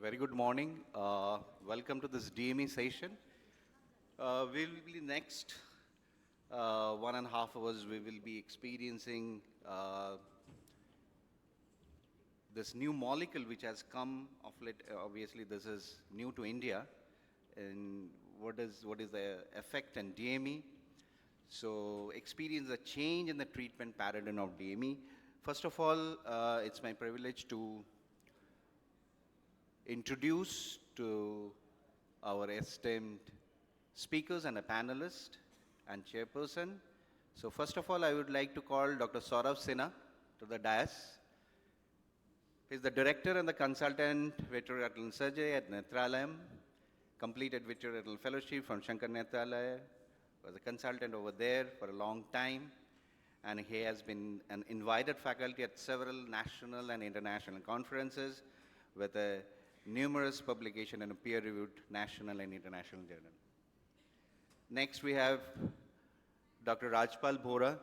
Very good morning. Welcome to this DME session. We will be next 1.5 hours. We will be experiencing this new molecule which has come of late. Obviously, this is new to India. And what is the effect in DME? So, experience a change in the treatment paradigm of DME. First of all, it's my privilege to introduce to our esteemed speakers and a panelist and chairperson. So first of all, I would like to call Dr. Saurav Sinha to the dais. He is the director and the consultant vitreoretinal surgery at Netralayam, completed vitreoretinal fellowship from Shankar Netralaya, was a consultant over there for a long time, and he has been an invited faculty at several national and international conferences with a numerous publications in a peer-reviewed national and international journal. Next, we have Dr. Rajpal Bhora,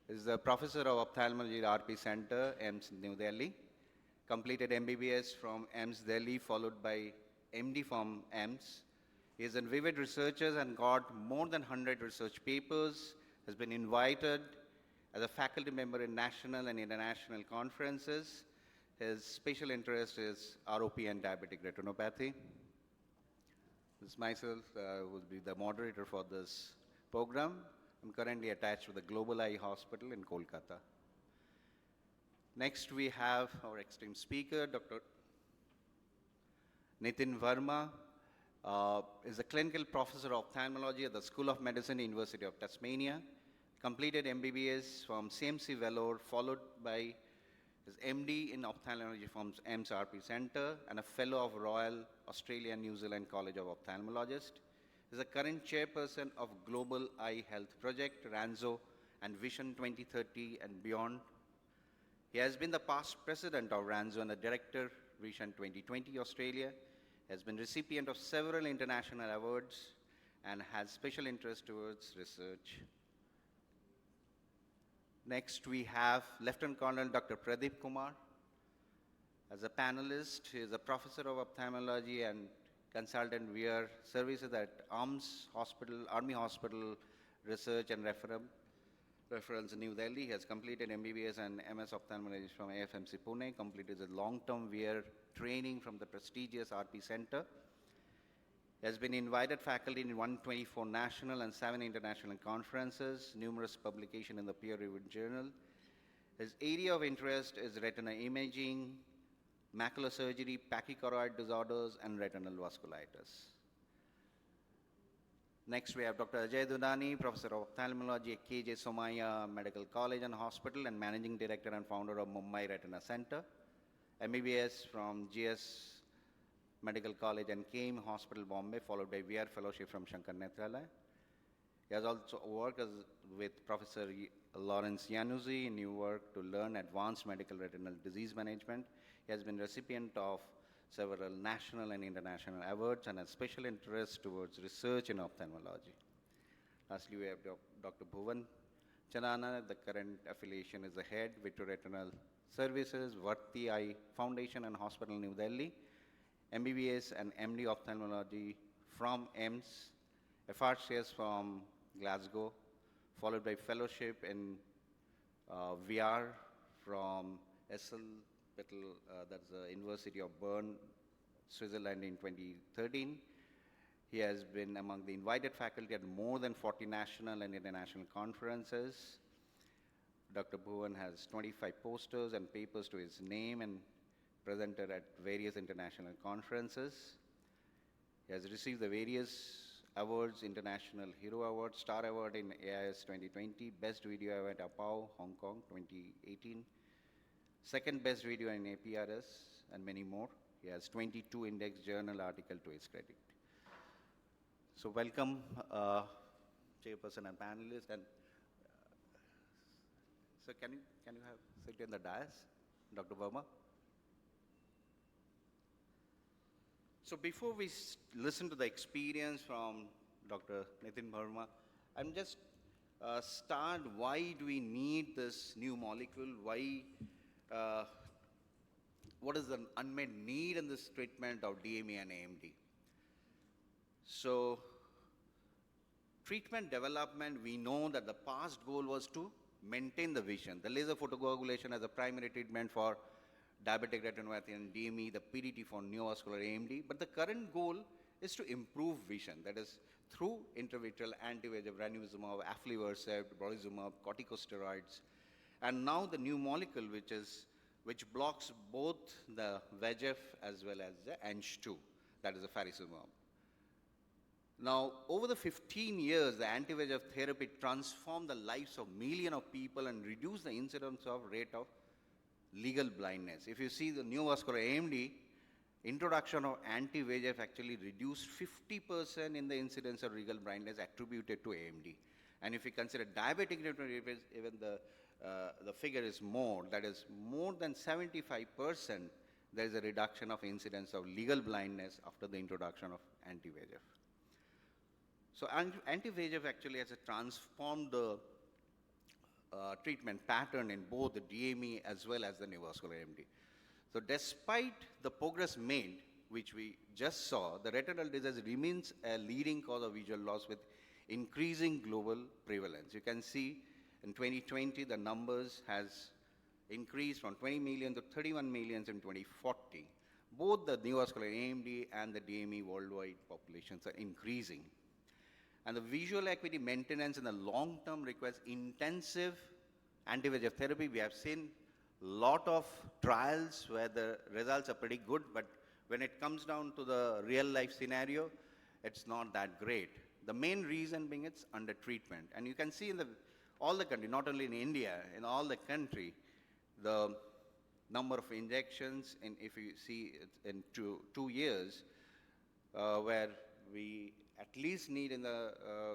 is the professor of ophthalmology at RP Center, AIIMS, New Delhi. Completed MBBS from AIIMS, Delhi, followed by MD from AIIMS. He is a vivid researcher and got more than 100 research papers, has been invited as a faculty member in national and international conferences. His special interest is ROP and diabetic retinopathy. This myself will be the moderator for this program. I'm currently attached to the Global Eye Hospital in Kolkata. Next, we have our esteemed speaker, Dr. Nitin Verma, is a clinical professor of ophthalmology at the School of Medicine, University of Tasmania. Completed MBBS from CMC Vellore, followed by his MD in ophthalmology from AIIMS RP Center and a fellow of Royal Australia and New Zealand College of Ophthalmologists. He is the current chairperson of Global Eye Health Project, RANZO, and Vision 2030 and beyond. He has been the past president of RANZO and the director, Vision 2020 Australia. He has been recipient of several international awards and has special interest towards research. Next, we have Lieutenant Colonel Dr. Pradeep Kumar. As a panelist, he is a professor of ophthalmology and consultant via services at Army Hospital Research and Reference in New Delhi. He has completed MBBS and MS ophthalmology from AFMC Pune, completed his long-term VR training from the prestigious RP Center. He has been invited faculty in 124 national and 7 international conferences, numerous publications in the peer-reviewed journal. His area of interest is retina imaging, macular surgery, pachychoroid disorders, and retinal vasculitis. Next, we have Dr. Ajay Dudani, professor of ophthalmology at KJ Somaiya Medical College and Hospital and managing director and founder of Mumbai Retina Center. MBBS from GS Medical College and KAIM Hospital, Bombay, followed by VR Fellowship from Shankar Netralaya. He has also worked with Professor Lawrence Yanuzzi in Newark to learn advanced medical retinal disease management. He has been recipient of several national and international awards and has special interest towards research in ophthalmology. Lastly, we have Dr. Bhuvan Chanana. The current affiliation is the head vitreoretinal services, Varti Eye Foundation and Hospital, New Delhi. MBBS and MD ophthalmology from AIIMS, FRCS from Glasgow, followed by fellowship in VR from SL, that's the University of Bern, Switzerland in 2013. He has been among the invited faculty at more than 40 national and international conferences. Dr. Bhuvan has 25 posters and papers to his name and presented at various international conferences. He has received the various awards, International Hero Award, Star Award in AIS 2020, Best Video Award at APAO, Hong Kong 2018, Second Best Video in APRS, and many more. He has 22 index journal articles to his credit. So welcome, chairperson and panelists. And so can you have sit in the dais, Dr. Verma? So before we listen to the experience from Dr. Nitin Verma, I'm just start why do we need this new molecule? Why what is the unmet need in this treatment of DME and AMD. So, treatment development, we know that the past goal was to maintain the vision. The laser photocoagulation as a primary treatment for diabetic retinopathy and DME, the PDT for neovascular AMD. But the current goal is to improve vision, that is through intravitreal anti-VEGF, ranibizumab, aflibercept, brolucizumab, corticosteroids, and now the new molecule which blocks both the VEGF as well as the Ang2, that is the faricimab. Now, over the 15 years, the anti-VEGF therapy transformed the lives of millions of people and reduced the incidence of rate of legal blindness. If you see the neovascular AMD, introduction of anti-VEGF actually reduced 50% in the incidence of legal blindness attributed to AMD. And if you consider diabetic retinopathy, even the figure is more, that is more than 75%, there is a reduction of incidence of legal blindness after the introduction of anti-VEGF. So anti-VEGF actually has transformed the treatment pattern in both the DME as well as the neovascular AMD. So despite the progress made, which we just saw, the retinal disease remains a leading cause of visual loss with increasing global prevalence. You can see in 2020, the numbers has increased from 20 million to 31 million in 2040. Both the neovascular AMD and the DME worldwide populations are increasing. And the visual acuity maintenance in the long term requires intensive anti-VEGF therapy. We have seen a lot of trials where the results are pretty good, but when it comes down to the real life scenario, it's not that great. The main reason being it's under treatment. And you can see in all the country, not only in India, in all the country, the number of injections, and if you see it in 2 years, where we at least need in the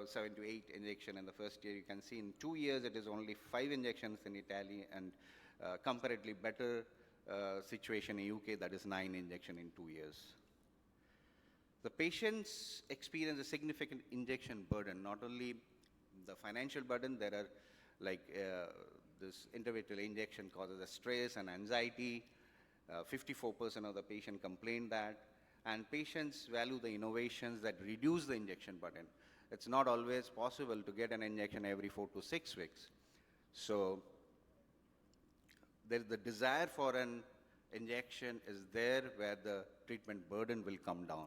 7 to 8 injection in the first year. You can see in 2 years it is only 5 injections in Italy, and comparatively better situation in UK, that is 9 injection in 2 years. The patients experience a significant injection burden, not only the financial burden, there are like this intravitreal injection causes a stress and anxiety. 54% of the patient complain that. And patients value the innovations that reduce the injection burden. It's not always possible to get an injection every 4 to 6 weeks. So the desire for an injection is there where the treatment burden will come down.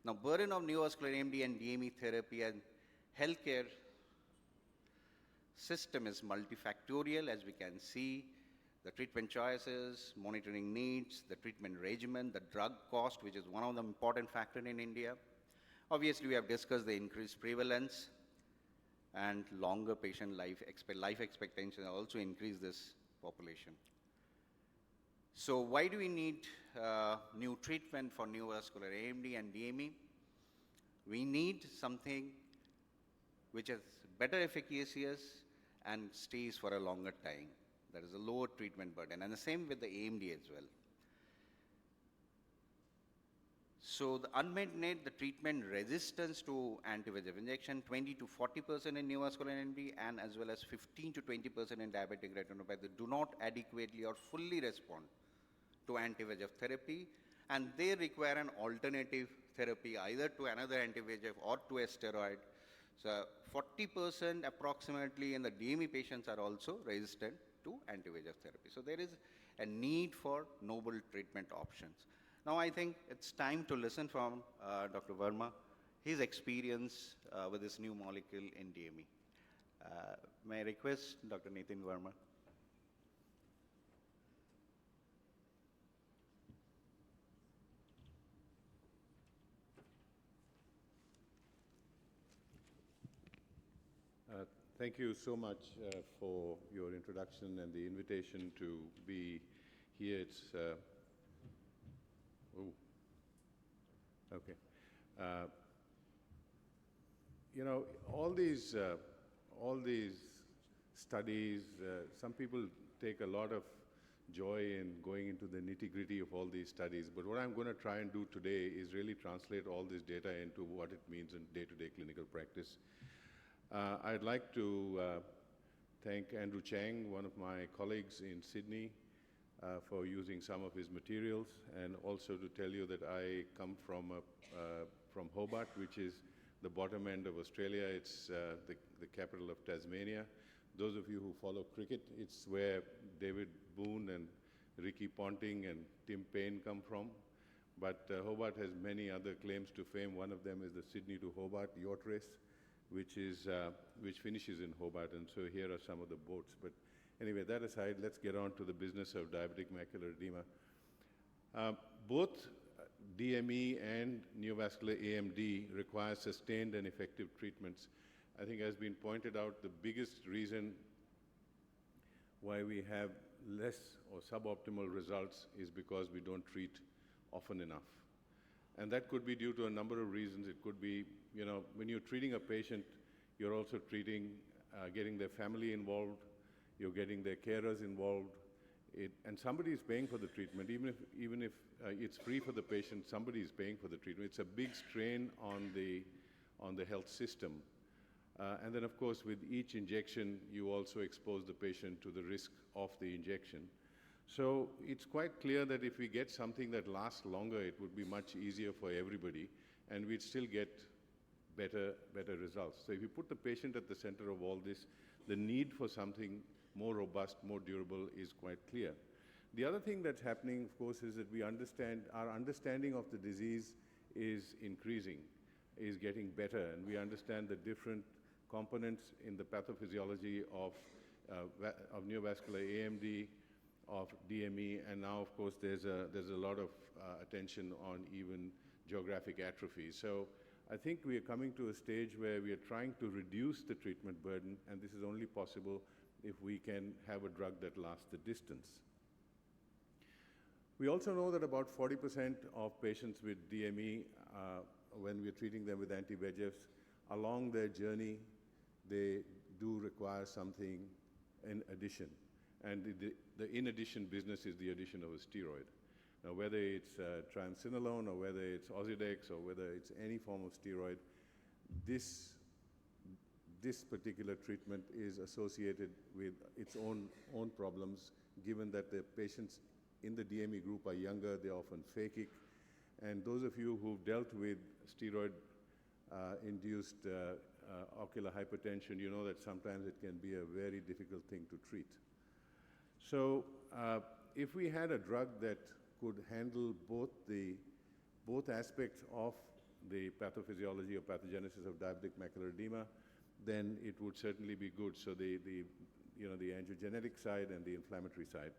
Now, burden of neovascular AMD and DME therapy and healthcare system is multifactorial, as we can see. The treatment choices, monitoring needs, the treatment regimen, the drug cost, which is one of the important factors in India. Obviously, we have discussed the increased prevalence and longer patient life expectancy also increase this population. So why do we need new treatment for neovascular AMD and DME? We need something which is better efficacious and stays for a longer time. There is a lower treatment burden, and the same with the AMD as well. So the unmet need, the treatment resistance to anti-VEGF injection, 20 to 40% in neovascular AMD, and as well as 15 to 20% in diabetic retinopathy do not adequately or fully respond to anti-VEGF therapy, and they require an alternative therapy either to another anti-VEGF or to a steroid. So 40% approximately in the DME patients are also resistant to anti-VEGF therapy. So there is a need for novel treatment options. Now I think it's time to listen from Dr. Verma, his experience with this new molecule in DME. May I request Dr. Nitin Verma? Thank you so much for your introduction and the invitation to be here. It's okay. You know, all these studies. Some people take a lot of joy in going into the nitty-gritty of all these studies. But what I'm going to try and do today is really translate all this data into what it means in day-to-day clinical practice. I'd like to thank Andrew Chang, one of my colleagues in Sydney, for using some of his materials, and also to tell you that I come from Hobart, which is the bottom end of Australia. It's the capital of Tasmania. Those of you who follow cricket, it's where David Boone and Ricky Ponting and Tim Payne come from. But Hobart has many other claims to fame. One of them is the Sydney to Hobart yacht race, which finishes in Hobart, and so here are some of the boats. But anyway, that aside, let's get on to the business of diabetic macular edema. Both DME and neovascular AMD require sustained and effective treatments. I think, as been pointed out, the biggest reason why we have less or suboptimal results is because we don't treat often enough. And that could be due to a number of reasons. It could be, when you're treating a patient, you're also treating, getting their family involved, you're getting their carers involved, and somebody is paying for the treatment. Even if it's free for the patient, somebody is paying for the treatment. It's a big strain on the health system. And then, of course, with each injection, you also expose the patient to the risk of the injection. So it's quite clear that if we get something that lasts longer, it would be much easier for everybody, and we'd still get better results. So if you put the patient at the center of all this, the need for something more robust, more durable is quite clear. The other thing that's happening, of course, is that our understanding of the disease is increasing, is getting better, and we understand the different components in the pathophysiology of neovascular AMD, of DME, and now, of course, there's a lot of attention on even geographic atrophy. So I think we are coming to a stage where we are trying to reduce the treatment burden, and this is only possible if we can have a drug that lasts the distance. We also know that about 40% of patients with DME, when we're treating them with anti-VEGFs, along their journey, they do require something in addition. And the in-addition business is the addition of a steroid. Now, whether it's triamcinolone, or whether it's Ozurdex, or whether it's any form of steroid, this particular treatment is associated with its own problems, given that the patients in the DME group are younger, they're often phakic. And those of you who've dealt with steroid-induced ocular hypertension, you know that sometimes it can be a very difficult thing to treat. So if we had a drug that could handle both aspects of the pathophysiology or pathogenesis of diabetic macular edema, then it would certainly be good. So the angiogenic side and the inflammatory side.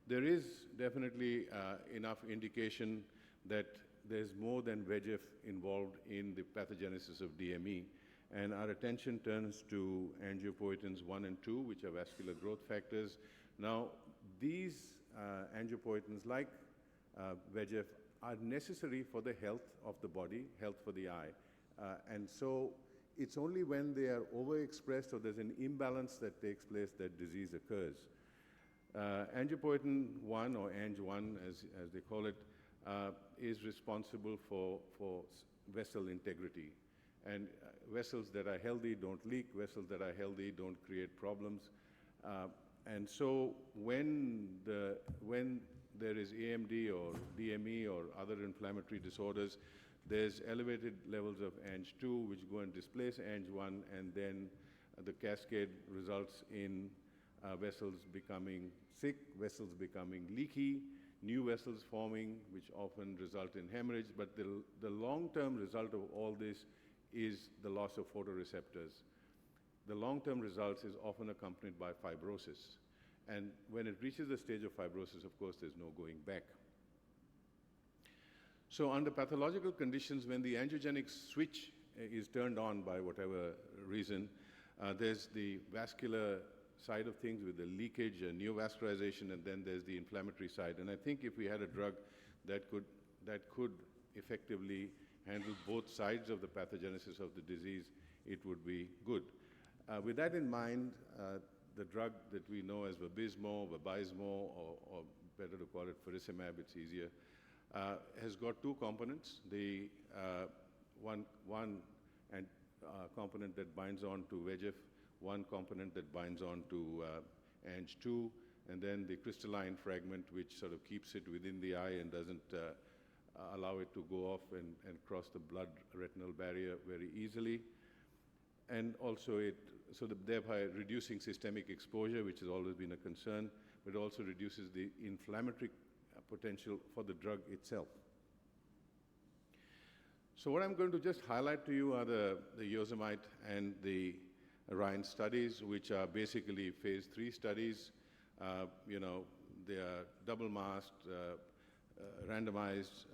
There is definitely enough indication that there's more than VEGF involved in the pathogenesis of DME. And our attention turns to angiopoietins 1 and 2, which are vascular growth factors. Now, these angiopoietins, like VEGF, are necessary for the health of the body, health for the eye. And so it's only when they are overexpressed or there's an imbalance that takes place that disease occurs. Angiopoietin 1, or Ang1 as they call it, is responsible for vessel integrity. And vessels that are healthy don't leak, vessels that are healthy don't create problems. And so when there is AMD or DME or other inflammatory disorders, there's elevated levels of Ang2 which go and displace Ang1, and then the cascade results in vessels becoming sick, vessels becoming leaky, new vessels forming, which often result in hemorrhage. But the long-term result of all this is the loss of photoreceptors. The long-term results is often accompanied by fibrosis. And when it reaches the stage of fibrosis, of course, there's no going back. So under pathological conditions, when the angiogenic switch is turned on by whatever reason, there's the vascular side of things with the leakage and neovascularization, and then there's the inflammatory side. And I think if we had a drug that could effectively handle both sides of the pathogenesis of the disease, it would be good. With that in mind, the drug that we know as Vabysmo, or better to call it faricimab, it's easier, has got two components. The one component that binds on to VEGF, one component that binds on to Ang2, and then the crystalline fragment, which sort of keeps it within the eye and doesn't allow it to go off and cross the blood-retinal barrier very easily. And also thereby reducing systemic exposure, which has always been a concern, but also reduces the inflammatory potential for the drug itself. So what I'm going to just highlight to you are the Yosemite and the Rhine studies, which are basically phase 3 studies. They are double-masked, randomized,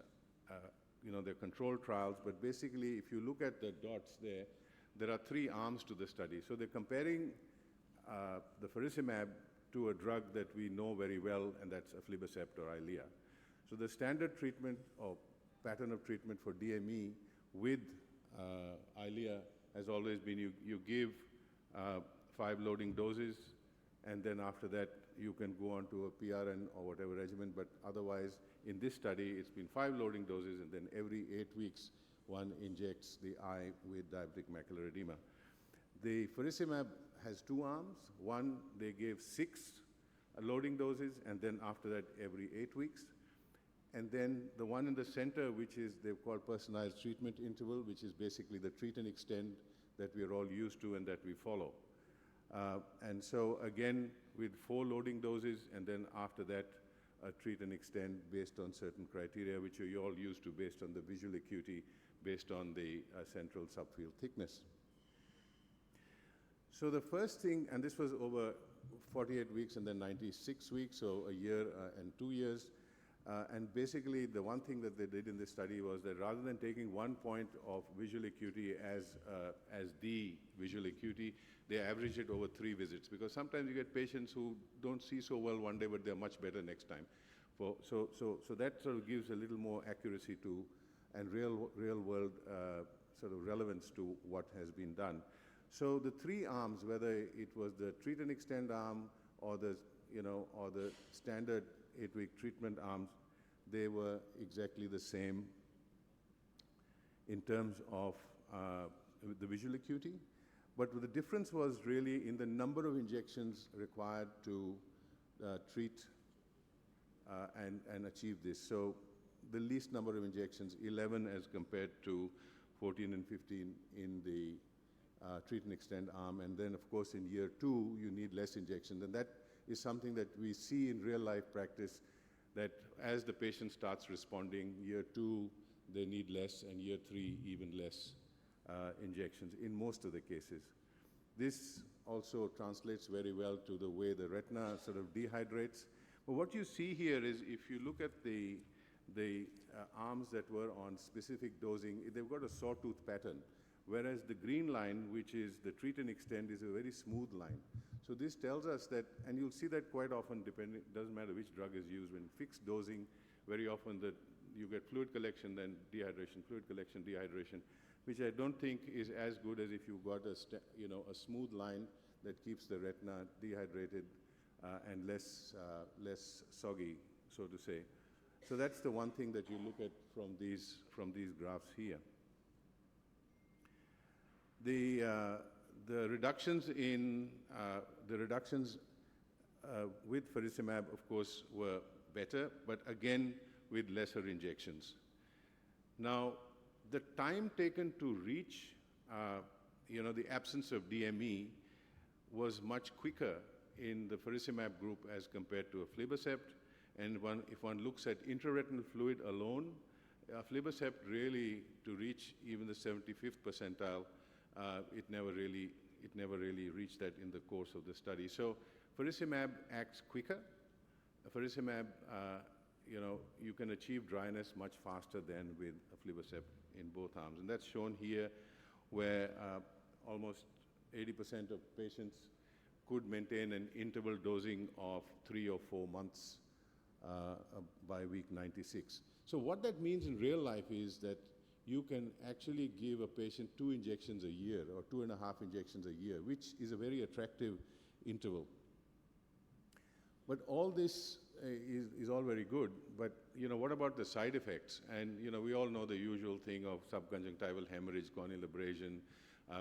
they're controlled trials, but basically if you look at the dots there are 3 arms to the study. So they're comparing the faricimab to a drug that we know very well, and that's aflibercept or Eylea. So the standard treatment or pattern of treatment for DME with Eylea has always been you give 5 loading doses, and then after that you can go on to a PRN or whatever regimen, but otherwise in this study it's been 5 loading doses, and then every 8 weeks one injects the eye with diabetic macular edema. The faricimab has 2 arms. One, they gave 6 loading doses, and then after that every 8 weeks. And then the one in the center, which is they've called personalized treatment interval, which is basically the treat and extend that we're all used to and that we follow. And so again, with 4 loading doses, and then after that, treat and extend based on certain criteria, which you're all used to based on the visual acuity, based on the central subfield thickness. So the first thing, and this was over 48 weeks and then 96 weeks, so a year and 2 years. And basically, the one thing that they did in this study was that rather than taking 1 point of visual acuity as the visual acuity, they average it over 3 visits, because sometimes you get patients who don't see so well one day, but they're much better next time. So that sort of gives a little more accuracy to and real world sort of relevance to what has been done. So the 3 arms, whether it was the treat and extend arm or the standard 8-week treatment arms, they were exactly the same in terms of the visual acuity. But the difference was really in the number of injections required to treat and achieve this. So the least number of injections, 11 as compared to 14 and 15 in the treat and extend arm. And then, of course, in year 2, you need less injections. And that is something that we see in real life practice, that as the patient starts responding, year 2, they need less, and year 3, even less injections in most of the cases. This also translates very well to the way the retina sort of dehydrates. But what you see here is, if you look at the arms that were on specific dosing, they've got a sawtooth pattern, whereas the green line, which is the treat and extend, is a very smooth line. So this tells us that, and you'll see that quite often, doesn't matter which drug is used, when fixed dosing, very often you get fluid collection, then dehydration, fluid collection, dehydration, which I don't think is as good as if you've got a smooth line that keeps the retina dehydrated and less soggy, so to say. So that's the one thing that you look at from these graphs here. The reductions with faricimab, of course, were better, but again with lesser injections. Now, the time taken to reach, the absence of DME was much quicker in the faricimab group as compared to aflibercept. And if one looks at intraretinal fluid alone, aflibercept really, to reach even the 75th percentile, it never really reached that in the course of the study. So faricimab acts quicker. Faricimab, you can achieve dryness much faster than with aflibercept in both arms. And that's shown here, where almost 80% of patients could maintain an interval dosing of 3 or 4 months by week 96. So what that means in real life is that you can actually give a patient 2 injections a year or 2.5 injections a year, which is a very attractive interval. But all this is all very good, but what about the side effects? And we all know the usual thing of subconjunctival hemorrhage, corneal abrasion,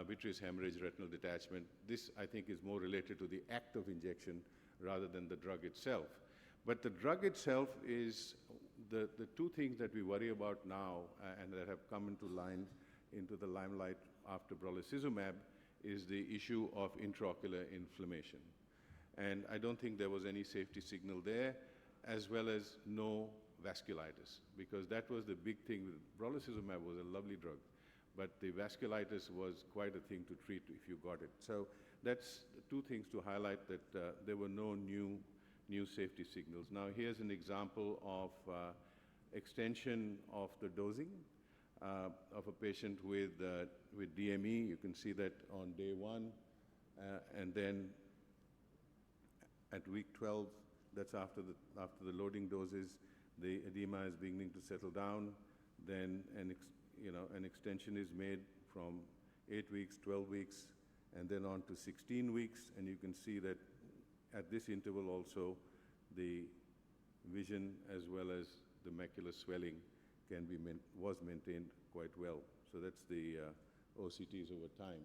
vitreous hemorrhage, retinal detachment. This, I think, is more related to the act of injection rather than the drug itself. But the drug itself is the two things that we worry about now and that have come into the limelight after brolucizumab is the issue of intraocular inflammation. And I don't think there was any safety signal there, as well as no vasculitis, because that was the big thing. Brolucizumab was a lovely drug, but the vasculitis was quite a thing to treat if you got it. So that's two things to highlight, that there were no new safety signals. Now here's an example of extension of the dosing of a patient with DME. You can see that on day 1, and then at week 12, that's after the loading doses, the edema is beginning to settle down. Then an extension is made from 8 weeks, 12 weeks, and then on to 16 weeks. And you can see that at this interval also, the vision as well as the macular swelling was maintained quite well. So that's the OCTs over time.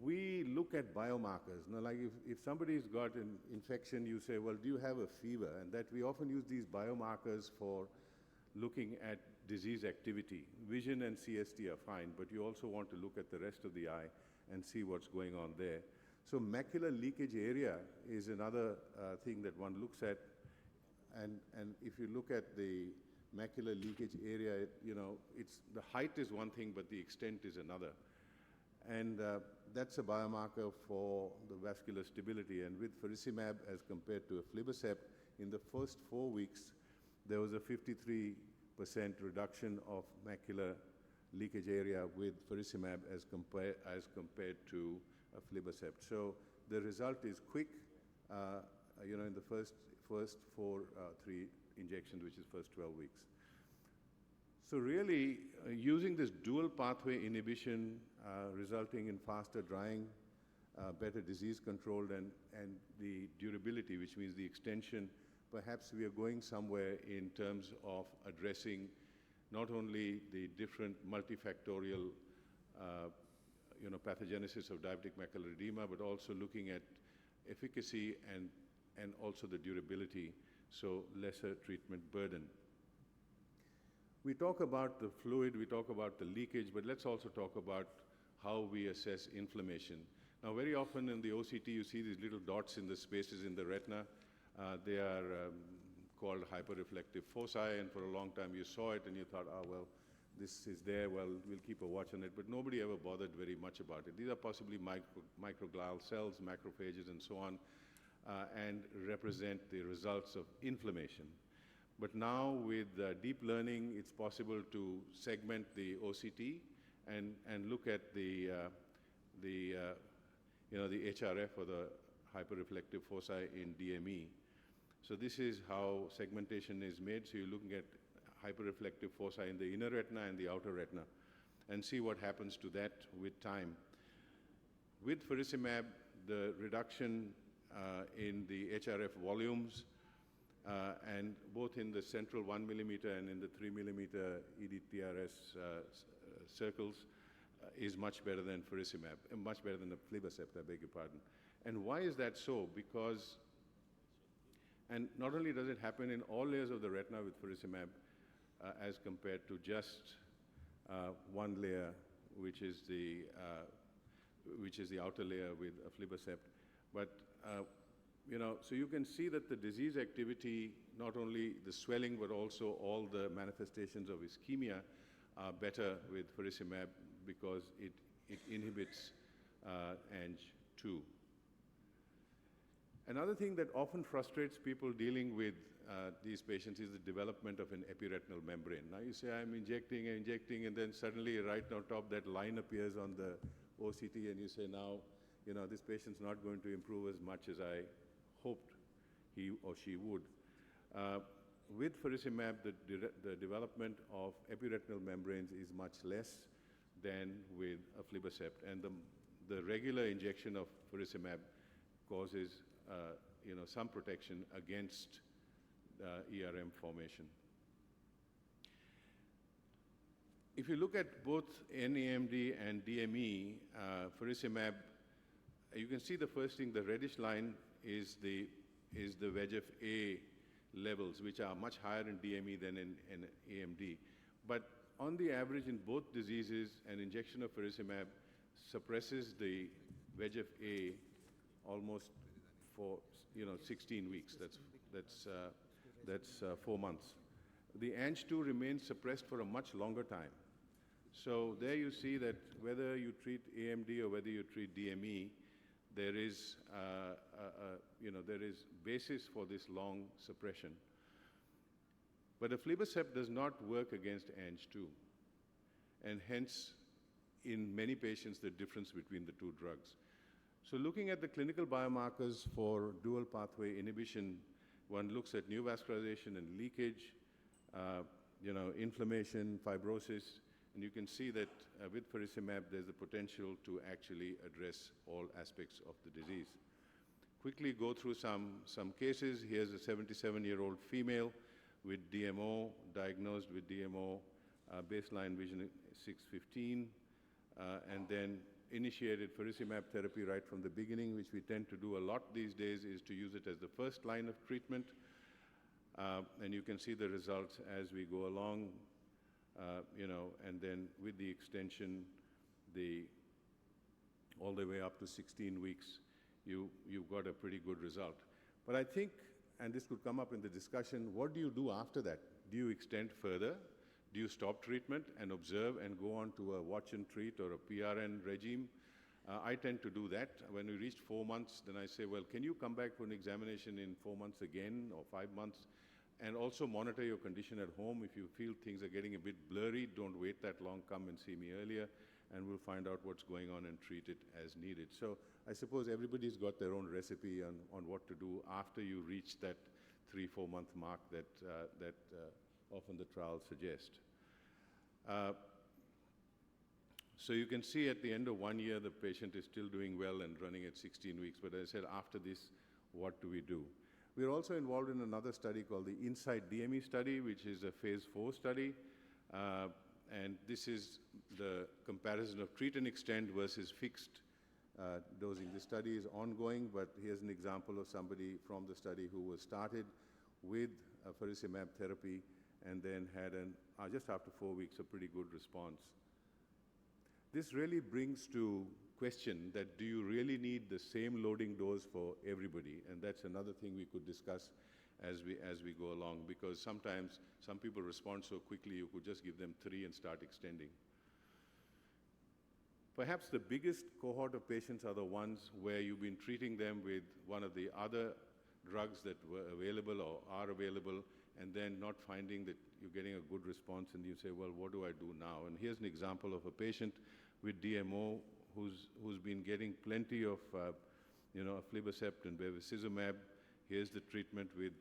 We look at biomarkers. Now, like if somebody's got an infection, you say, well, do you have a fever? And that we often use these biomarkers for looking at disease activity. Vision and CST are fine, but you also want to look at the rest of the eye and see what's going on there. So macular leakage area is another thing that one looks at. And if you look at the macular leakage area, the height is one thing, but the extent is another. And that's a biomarker for the vascular stability. And with faricimab, as compared to aflibercept, in the first 4 weeks, there was a 53% reduction of macular leakage area with faricimab as compared to aflibercept. So the result is quick, in the first 3 injections, which is first 12 weeks. So really, using this dual pathway inhibition, resulting in faster drying, better disease control, and the durability, which means the extension, perhaps we are going somewhere in terms of addressing not only the different multifactorial pathogenesis of diabetic macular edema, but also looking at efficacy and also the durability, so lesser treatment burden. We talk about the fluid, we talk about the leakage, but let's also talk about how we assess inflammation. Now, very often in the OCT, you see these little dots in the spaces in the retina. They are called hyperreflective foci, and for a long time you saw it and you thought, well, this is there, well, we'll keep a watch on it, but nobody ever bothered very much about it. These are possibly microglial cells, macrophages, and so on, and represent the results of inflammation. But now with deep learning, it's possible to segment the OCT and look at the HRF, or the hyperreflective foci in DME. So this is how segmentation is made. So you're looking at hyperreflective foci in the inner retina and the outer retina, and see what happens to that with time. With faricimab, the reduction in the HRF volumes, and both in the central 1 millimeter and in the 3 millimeter EDTRS circles, is much better than faricimab, much better than aflibercept, I beg your pardon. And why is that so? Because, and not only does it happen in all layers of the retina with faricimab, as compared to just one layer, which is the outer layer with aflibercept, but so you can see that the disease activity, not only the swelling, but also all the manifestations of ischemia are better with faricimab because it inhibits Ang2. Another thing that often frustrates people dealing with these patients is the development of an epiretinal membrane. Now you say, I'm injecting, and then suddenly right on top that line appears on the OCT, and you say, now, this patient's not going to improve as much as I hoped he or she would. With faricimab, the development of epiretinal membranes is much less than with aflibercept, and the regular injection of faricimab causes some protection against ERM formation. If you look at both NAMD and DME, faricimab you can see the first thing, the reddish line is the VEGF-A levels, which are much higher in DME than in AMD. But on the average, in both diseases, an injection of faricimab suppresses the VEGF-A almost for 16 weeks. That's 4 months. The Ang2 remains suppressed for a much longer time. So there you see that whether you treat AMD or whether you treat DME, there is there is basis for this long suppression. But aflibercept does not work against Ang2, and hence, in many patients, the difference between the two drugs. So looking at the clinical biomarkers for dual pathway inhibition, one looks at neovascularization and leakage, inflammation, fibrosis, and you can see that with faricimab, there's the potential to actually address all aspects of the disease. Quickly go through some cases. Here's a 77-year-old female with DMO, diagnosed with DMO, baseline vision 615, and then initiated faricimab therapy right from the beginning, which we tend to do a lot these days, is to use it as the first line of treatment. And you can see the results as we go along, and then with the extension, all the way up to 16 weeks, you've got a pretty good result. But I think, and this could come up in the discussion, what do you do after that? Do you extend further? Do you stop treatment and observe and go on to a watch and treat or a PRN regime? I tend to do that. When we reach 4 months, then I say, well, can you come back for an examination in 4 months again or 5 months? And also monitor your condition at home. If you feel things are getting a bit blurry, don't wait that long, come and see me earlier, and we'll find out what's going on and treat it as needed. So I suppose everybody's got their own recipe on what to do after you reach that 3-4 month mark that often the trials suggest. So you can see at the end of 1 year, the patient is still doing well and running at 16 weeks. But as I said, after this, what do we do? We're also involved in another study called the INSIGHT DME study, which is a phase 4 study. And this is the comparison of treat and extend versus fixed dosing. The study is ongoing, but here's an example of somebody from the study who was started with faricimab therapy and then had, just after 4 weeks, a pretty good response. This really brings to question that do you really need the same loading dose for everybody? And that's another thing we could discuss as we go along, because sometimes some people respond so quickly you could just give them 3 and start extending. Perhaps the biggest cohort of patients are the ones where you've been treating them with one of the other drugs that were available or are available, and then not finding that you're getting a good response, and you say, well, what do I do now? And here's an example of a patient with DMO who's been getting plenty of aflibercept and bevacizumab. Here's the treatment with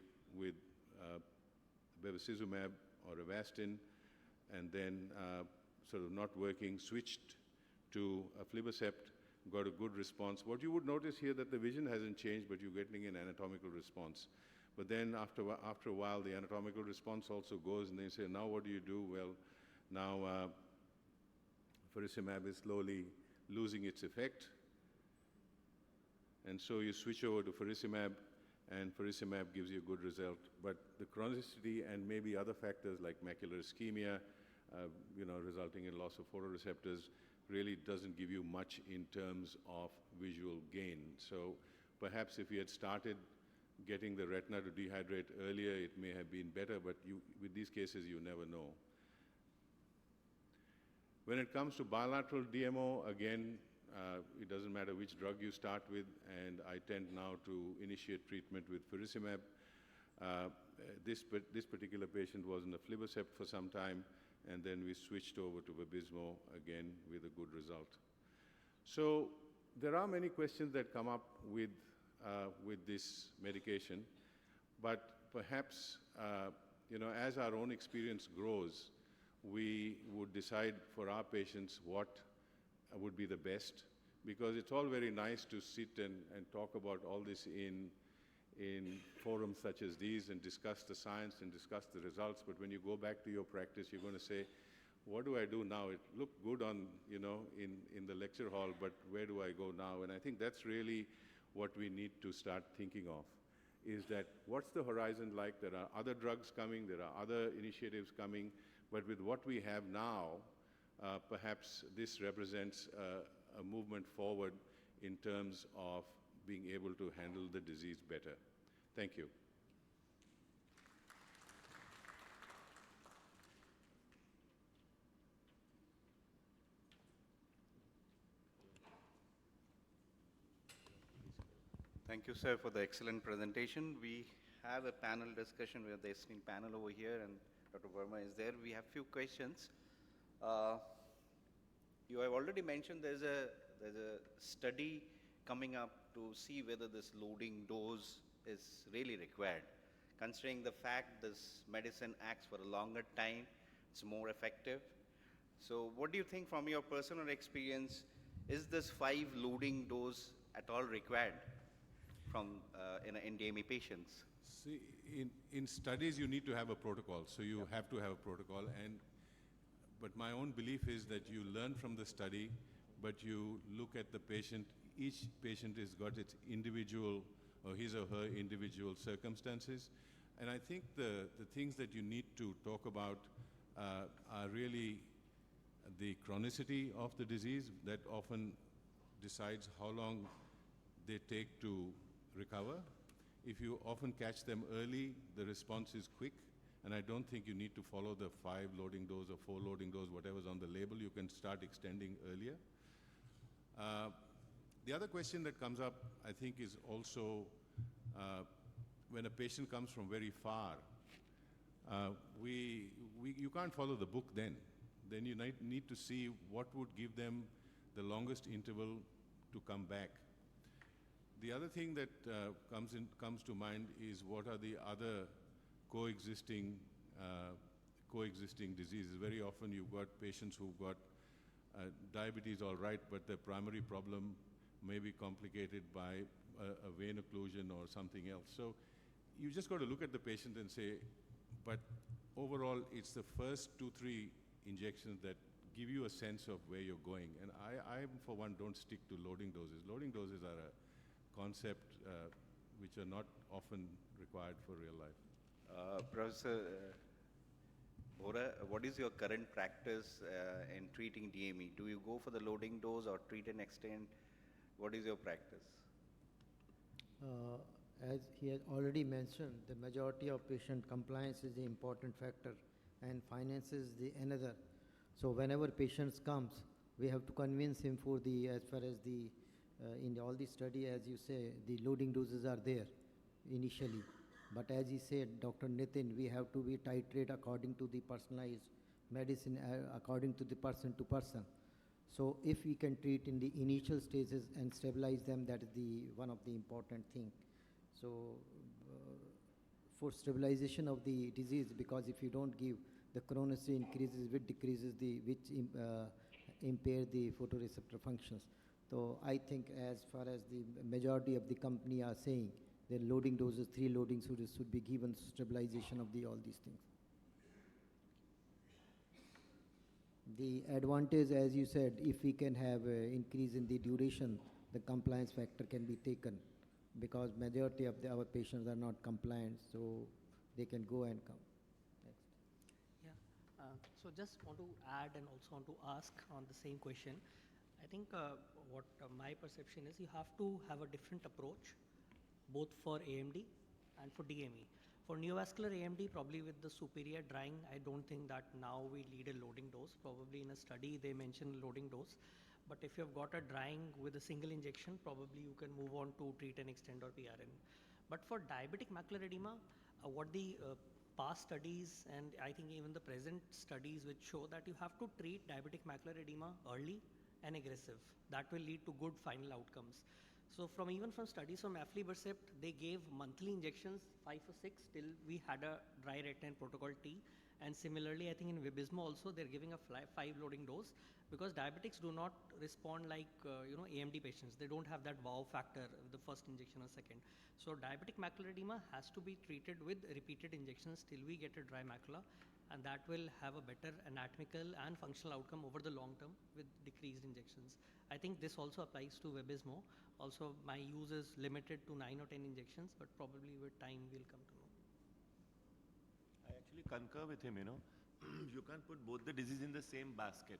bevacizumab or Avastin, and then sort of not working, switched to aflibercept, got a good response. What you would notice here that the vision hasn't changed, but you're getting an anatomical response. But then after a while, the anatomical response also goes, and they say, now what do you do? Well, now faricimab is slowly losing its effect. And so you switch over to faricimab, and faricimab gives you a good result. But the chronicity and maybe other factors like macular ischemia, resulting in loss of photoreceptors, really doesn't give you much in terms of visual gain. So perhaps if you had started getting the retina to dehydrate earlier, it may have been better, but with these cases, you never know. When it comes to bilateral DMO, again, it doesn't matter which drug you start with, and I tend now to initiate treatment with faricimab. This particular patient was on aflibercept for some time, and then we switched over to Vabysmo again with a good result. So there are many questions that come up with this medication, but perhaps as our own experience grows, we would decide for our patients what would be the best, because it's all very nice to sit and talk about all this in forums such as these and discuss the science and discuss the results, but when you go back to your practice, you're going to say, what do I do now? It looked good on, in the lecture hall, but where do I go now? And I think that's really what we need to start thinking of, is that what's the horizon like? There are other drugs coming, there are other initiatives coming, but with what we have now, perhaps this represents a movement forward in terms of being able to handle the disease better. Thank you. Thank you, sir, for the excellent presentation. We have a panel discussion with the esteemed panel over here, and Dr. Verma is there. We have few questions. You have already mentioned there's a study coming up to see whether this loading dose is really required. Considering the fact this medicine acts for a longer time, it's more effective. So what do you think from your personal experience, is this 5 loading dose at all required from in DME patients? See, in studies you need to have a protocol, so you have to have a protocol. But my own belief is that you learn from the study, but you look at the patient. Each patient has got its individual, or his or her individual circumstances. And I think the things that you need to talk about are really the chronicity of the disease that often decides how long they take to recover. If you often catch them early, the response is quick. And I don't think you need to follow the 5 loading dose or 4 loading dose, whatever's on the label. You can start extending earlier. The other question that comes up, I think, is also when a patient comes from very far, you can't follow the book then. Then you need to see what would give them the longest interval to come back. The other thing that comes to mind is what are the other coexisting diseases. Very often you've got patients who've got diabetes all right, but their primary problem may be complicated by a vein occlusion or something else. So you just got to look at the patient and say, but overall it's the first 2-3 injections that give you a sense of where you're going. And I for one, don't stick to loading doses. Loading doses are a concept which are not often required for real life. Professor Bora, what is your current practice in treating DME? Do you go for the loading dose or treat and extend? What is your practice? As he has already mentioned, the majority of patient compliance is the important factor and finance is the another. So whenever patients comes, we have to convince him for the, as far as the, in all the study, as you say, the loading doses are there initially. But as he said, Dr. Nitin, we have to be titrate according to the personalized medicine, according to the person to person. So if we can treat in the initial stages and stabilize them, that is the one of the important thing. So for stabilization of the disease, because if you don't give, the chronicity increases, which decreases the, which impair the photoreceptor functions. So I think as far as the majority of the company are saying, the loading doses, 3 loading doses should be given stabilization of the all these things. The advantage, as you said, if we can have an increase in the duration, the compliance factor can be taken, because majority of our patients are not compliant, so they can go and come. Next. Yeah, so just want to add and also want to ask on the same question. I think what my perception is, you have to have a different approach, both for AMD and for DME. For neovascular AMD, probably with the superior drying, I don't think that now we need a loading dose. Probably in a study they mentioned loading dose. But if you've got a drying with a single injection, probably you can move on to treat and extend or PRN. But for diabetic macular edema, what the past studies and I think even the present studies which show that you have to treat diabetic macular edema early and aggressive. That will lead to good final outcomes. So even from studies from aflibercept, they gave monthly injections, 5 or 6 till we had a dry retina protocol T. And similarly, I think in Vabysmo also they're giving a 5 loading dose, because diabetics do not respond like AMD patients. They don't have that wow factor the first injection or second. So diabetic macular edema has to be treated with repeated injections till we get a dry macula, and that will have a better anatomical and functional outcome over the long term with decreased injections. I think this also applies to Vabysmo. Also, my use is limited to 9 or 10 injections, but probably with time we'll come to know. I actually concur with him, you can't put both the disease in the same basket.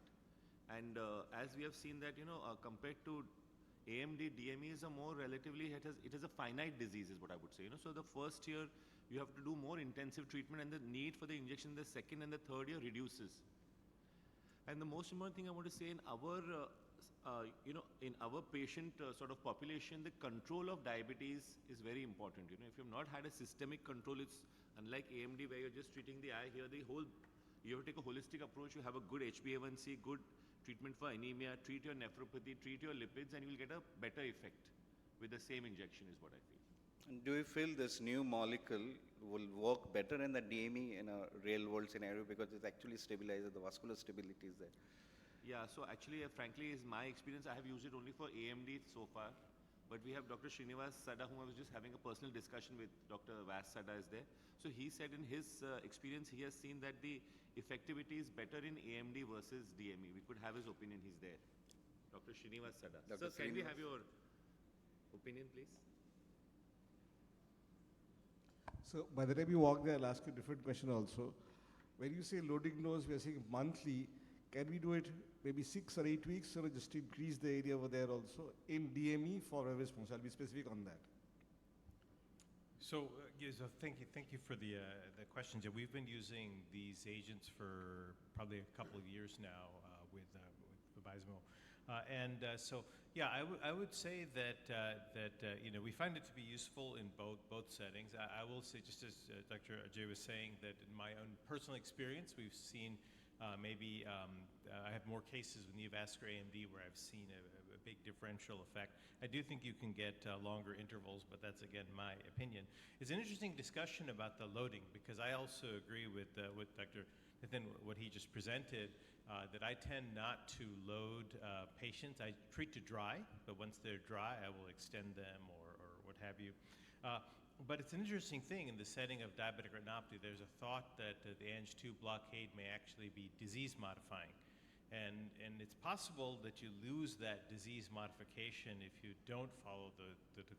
And as we have seen that, compared to AMD, DME is a more relatively, it is a finite disease is what I would say, So the first year, you have to do more intensive treatment, and the need for the injection the second and the third year reduces. And the most important thing I want to say, in our patient sort of population, the control of diabetes is very important. If you've not had a systemic control, it's unlike AMD where you're just treating the eye. Here, you have to take a holistic approach. You have a good HbA1c, good treatment for anemia, treat your nephropathy, treat your lipids, and you will get a better effect with the same injection is what I feel. And do you feel this new molecule will work better in the DME in a real world scenario, because it actually stabilizes, the vascular stability is there? Yeah, so actually, frankly, is my experience. I have used it only for AMD so far, but we have Dr. Srinivas Sada, whom I was just having a personal discussion with. Dr. Vas Sada is there. So he said in his experience, he has seen that the effectivity is better in AMD versus DME. We could have his opinion. He's there. Dr. Srinivas Sada. Dr. Sir, can we Srinivas. have your opinion, please? So by the time you walk there, I'll ask you a different question also. When you say loading dose, we are saying monthly. Can we do it maybe 6 or 8 weeks, or just to increase the area over there also in DME for Vabysmo? So I'll be specific on that. So, thank you for the questions. Yeah, we've been using these agents for probably a couple of years now with Vabysmo. I would say that we find it to be useful in both settings. I will say, just as Dr. Ajay was saying, that in my own personal experience, we've seen I have more cases with neovascular AMD where I've seen a big differential effect. I do think you can get longer intervals, but that's again my opinion. It's an interesting discussion about the loading, because I also agree with Dr. Nathan, what he just presented, that I tend not to load patients. I treat to dry, but once they're dry, I will extend them or what have you. But it's an interesting thing in the setting of diabetic retinopathy. There's a thought that the Ang2 blockade may actually be disease modifying. And it's possible that you lose that disease modification if you don't follow the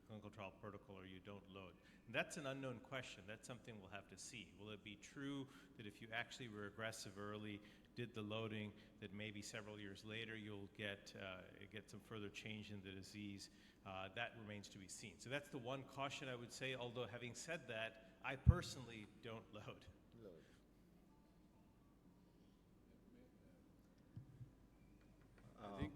clinical trial protocol or you don't load. And that's an unknown question. That's something we'll have to see. Will it be true that if you actually were aggressive early, did the loading, that maybe several years later you'll get some further change in the disease? That remains to be seen. So that's the one caution I would say, although having said that, I personally don't load. I think,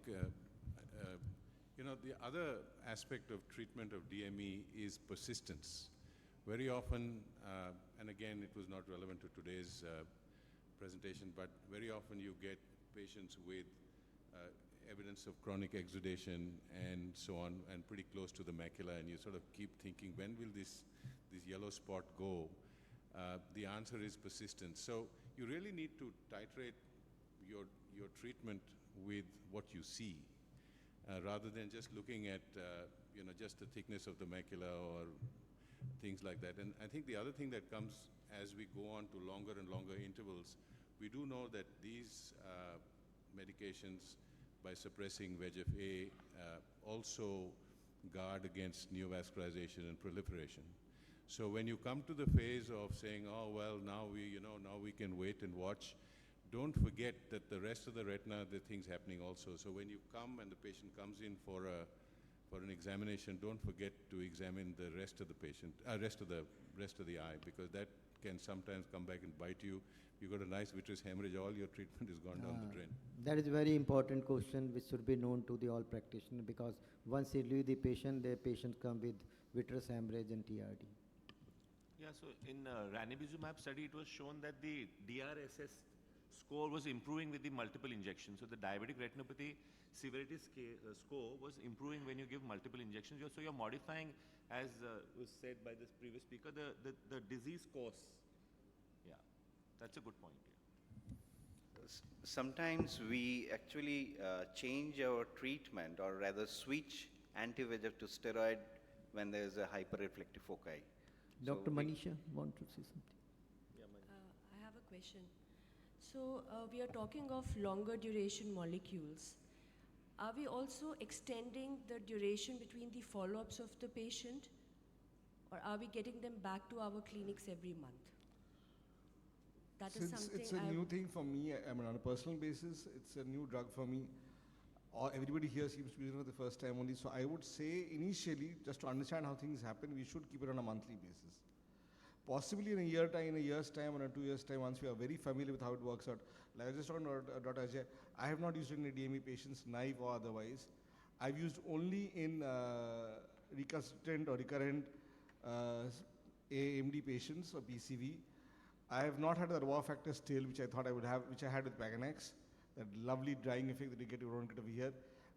the other aspect of treatment of DME is persistence. Very often, and again, it was not relevant to today's presentation, but very often you get patients with evidence of chronic exudation and so on, and pretty close to the macula, and you sort of keep thinking, when will this yellow spot go? The answer is persistence. So you really need to titrate your treatment with what you see, rather than just looking at just the thickness of the macula or things like that. And I think the other thing that comes as we go on to longer and longer intervals, we do know that these medications, by suppressing VEGF-A, also guard against neovascularization and proliferation. So when you come to the phase of saying, oh, well, now we can wait and watch, don't forget that the rest of the retina, the things happening also. So when you come and the patient comes in for an examination, don't forget to examine the rest of the patient, rest of the eye, because that can sometimes come back and bite you. You got a nice vitreous hemorrhage, all your treatment is gone down the drain. That is a very important question which should be known to the all practitioner, because once you leave the patient come with vitreous hemorrhage and TRD. Yeah, so in ranibizumab study, it was shown that the DRSS score was improving with the multiple injections. So the diabetic retinopathy severity score was improving when you give multiple injections. So you're modifying, as was said by this previous speaker, the disease course. Yeah, that's a good point. Yeah. Sometimes we actually change our treatment, or rather switch anti-VEGF to steroid when there is a hyperreflective foci. Dr. Manisha, want to say something? I have a question. So we are talking of longer duration molecules. Are we also extending the duration between the follow-ups of the patient, or are we getting them back to our clinics every month? That is Since something it's a new thing for me, I mean, on a personal basis, it's a new drug for me. Everybody here seems to be using it for the first time only. So I would say initially, just to understand how things happen, we should keep it on a monthly basis. Possibly in a year's time, or in 2 years' time, once we are very familiar with how it works out. Like I was just talking to Dr. Ajay, I have not used it in DME patients, naive or otherwise. I've used only in recalcitrant or recurrent AMD patients or PCV. I have not had the raw factor still, which I thought I would have, which I had with Paganex, that lovely drying effect that you get over here.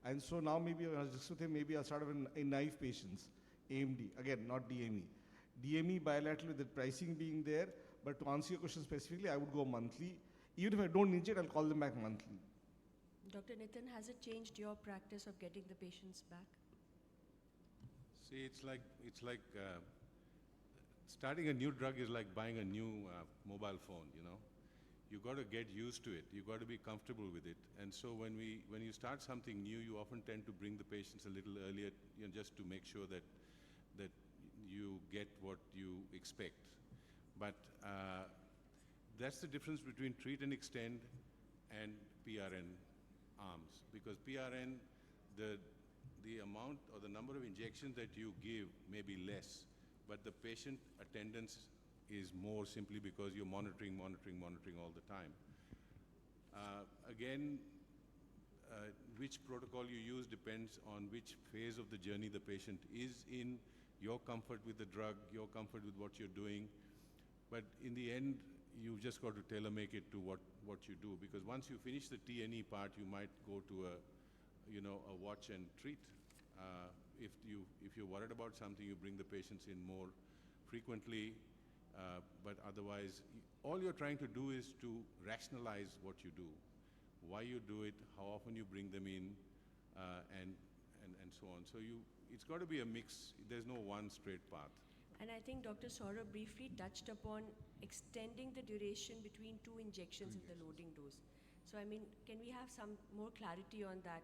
And so now maybe I was just with him, maybe I'll start in naive patients, AMD, again, not DME. DME bilateral with the pricing being there, but to answer your question specifically, I would go monthly. Even if I don't need it, I'll call them back monthly. Dr. Nitin, has it changed your practice of getting the patients back? See, it's like starting a new drug is like buying a new mobile phone, you know. You got to get used to it. You got to be comfortable with it. And so when you start something new, you often tend to bring the patients a little earlier, you know, just to make sure that you get what you expect. But that's the difference between treat and extend and PRN arms, because PRN, the amount or the number of injections that you give may be less, but the patient attendance is more, simply because you're monitoring all the time. Again, which protocol you use depends on which phase of the journey the patient is in, your comfort with the drug, your comfort with what you're doing. But in the end, you've just got to tailor-make it to what you do, because once you finish the T&E part, you might go to a watch and treat. If you're worried about something, you bring the patients in more frequently, but otherwise, all you're trying to do is to rationalize what you do, why you do it, how often you bring them in, and so on. So it's got to be a mix. There's no one straight path. And I think Dr. Saurabh briefly touched upon extending the duration between two injections of the loading dose. So I mean, can we have some more clarity on that?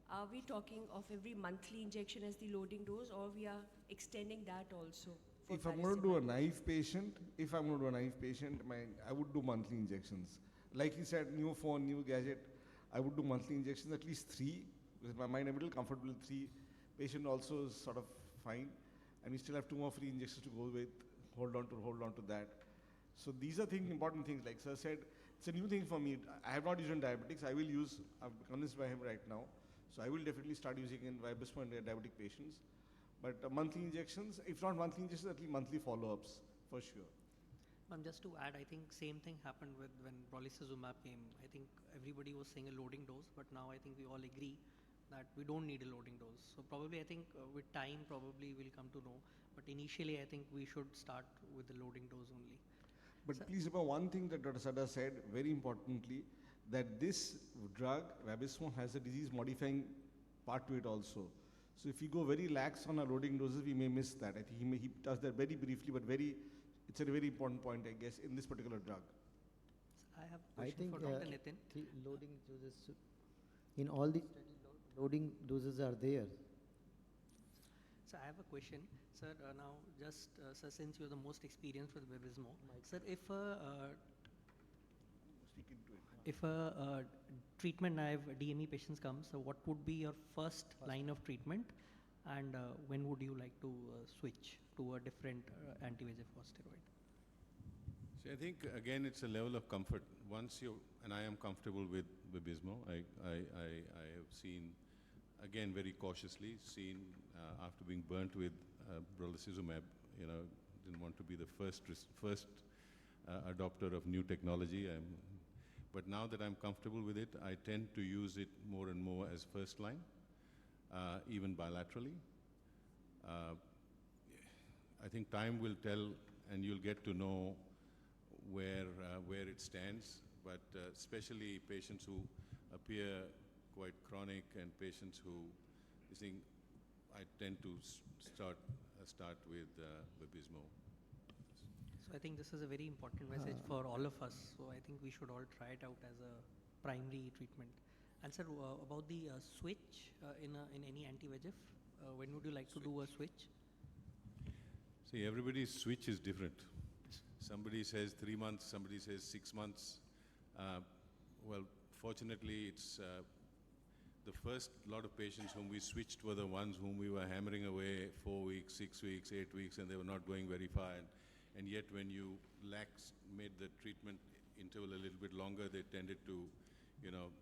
Are we talking of every monthly injection as the loading dose, or we are extending that also? If I'm going to do a naive patient, I would do monthly injections. Like he said, new phone, new gadget, I would do monthly injections, at least 3. With my mind, I'm a little comfortable with 3. Patient also is sort of fine. And we still have 2 more free injections to go with. Hold on to that. So these are important things. Like Sir said, it's a new thing for me. I have not used in diabetics. I'm convinced by him right now. So I will definitely start using in Vibrismo in diabetic patients. But monthly injections, if not monthly injections, at least monthly follow-ups, for sure. Just to add, I think same thing happened with when brolucizumab came. I think everybody was saying a loading dose, but now I think we all agree that we don't need a loading dose. So probably I think with time probably we'll come to know. But initially I think we should start with the loading dose only. But please remember one thing that Dr. Sada said very importantly, that this drug, Vabysmo, has a disease-modifying part to it also. So if we go very lax on our loading doses, we may miss that. I think he does that very briefly, but it's a very important point, I guess, in this particular drug. I have a question for Dr. Nitin. Loading doses, in all the studies, loading doses are there. So I have a question. Sir, now just, sir, since you're the most experienced with Vabysmo, sir, if a treatment naive DME patients come, so what would be your first line of treatment, and when would you like to switch to a different anti-VEGF or steroid? See, I think again it's a level of comfort. Once and I am comfortable with Vabysmo. I have seen, again very cautiously, after being burnt with brolucizumab, didn't want to be the first adopter of new technology. But now that I'm comfortable with it, I tend to use it more and more as first line, even bilaterally. I think time will tell, and you'll get to know where it stands. But especially patients who appear quite chronic and patients who, I tend to start with Vabysmo. So I think this is a very important message for all of us. So I think we should all try it out as a primary treatment. And sir, about the switch in any anti-VEGF, when would you like to do a switch? See, everybody's switch is different. Somebody says 3 months, somebody says 6 months. Well, fortunately, it's the first lot of patients whom we switched were the ones whom we were hammering away 4 weeks, 6 weeks, 8 weeks, and they were not going very far. And yet, when you made the treatment interval a little bit longer, they tended to,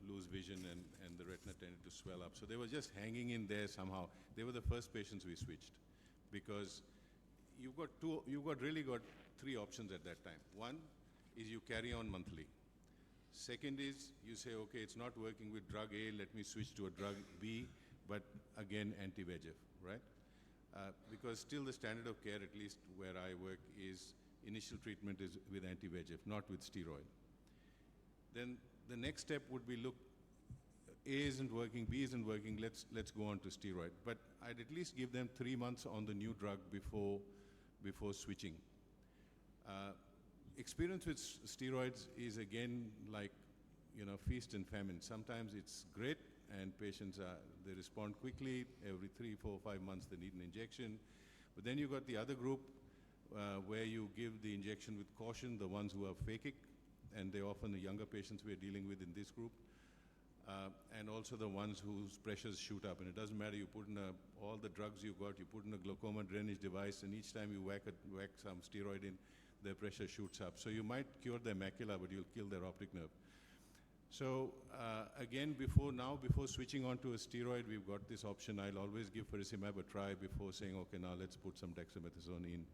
lose vision, and the retina tended to swell up. So they were just hanging in there somehow. They were the first patients we switched, because you've really got 3 options at that time. One is you carry on monthly. Second is you say, okay, it's not working with drug A, let me switch to a drug B, but again anti-VEGF, right? Because still the standard of care, at least where I work, is initial treatment is with anti-VEGF, not with steroid. Then the next step would be, look, A isn't working, B isn't working, let's go on to steroid. But I'd at least give them 3 months on the new drug before switching. Experience with steroids is again like, feast and famine. Sometimes it's great and patients they respond quickly. Every 3, 4, 5 months they need an injection. But then you got the other group where you give the injection with caution, the ones who are phakic, and they're often the younger patients we're dealing with in this group. And also the ones whose pressures shoot up. And it doesn't matter, you put in all the drugs you got, you put in a glaucoma drainage device, and each time you whack some steroid in, their pressure shoots up. So you might cure their macula, but you'll kill their optic nerve. So again, before switching on to a steroid, we've got this option. I'll always give faricimab a try before saying, okay, now let's put some dexamethasone in.